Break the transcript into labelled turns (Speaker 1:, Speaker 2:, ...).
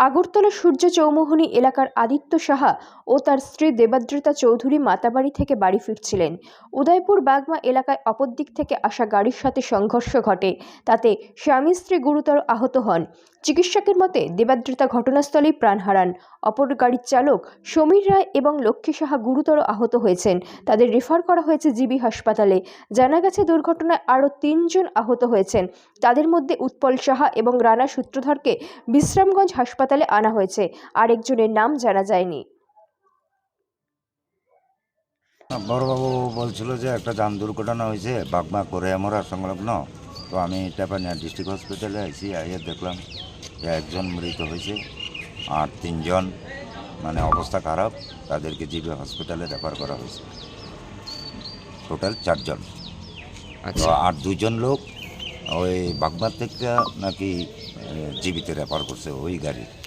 Speaker 1: আগরতলা সূর্য চৌমুহনী এলাকার আদিত্য সাহা ও তার স্ত্রী দেবাদ্রিতা চৌধুরী মাতাবাড়ি থেকে বাড়ি ফিরছিলেন। উদয়পুর বাগমা এলাকায় অপর দিক থেকে আসা গাড়ির সাথে সংঘর্ষ ঘটে, তাতে স্বামী স্ত্রী গুরুতর আহত হন। চিকিৎসকের মতে দেবাদ্রিতা ঘটনাস্থলেই প্রাণ হারান। অপর গাড়ির চালক সমীর রায় এবং লক্ষ্মী সাহা গুরুতর আহত হয়েছেন। তাদের রেফার করা হয়েছে জিবি হাসপাতালে। জানা গেছে দুর্ঘটনায় আরও 3 জন আহত হয়েছেন। তাদের মধ্যে উৎপল সাহা এবং রানা সূত্রধরকে বিশ্রামগঞ্জ হাসপাতালে আনা হয়েছে। আরেকজনের নাম জানা যায়নি।
Speaker 2: বড়বাবু বলছিল যে একটা যান দুর্ঘটনা হয়েছে বাগমা কোরেয়ামরা সংলগ্ন। তো আমি টাপানিয়া ডিস্ট্রিক্ট হসপিটালে আইসি, আইয়ে দেখলাম যে একজন মৃত হয়েছে আর 3 জন মানে অবস্থা খারাপ, তাদেরকে জিবি হসপিটালে রেফার করা হয়েছে। টোটাল 4 জন। তো আর 2 জন লোক ওই বাগমা থেকে নাকি জিবিতে রেফার করছে ওই গাড়ি।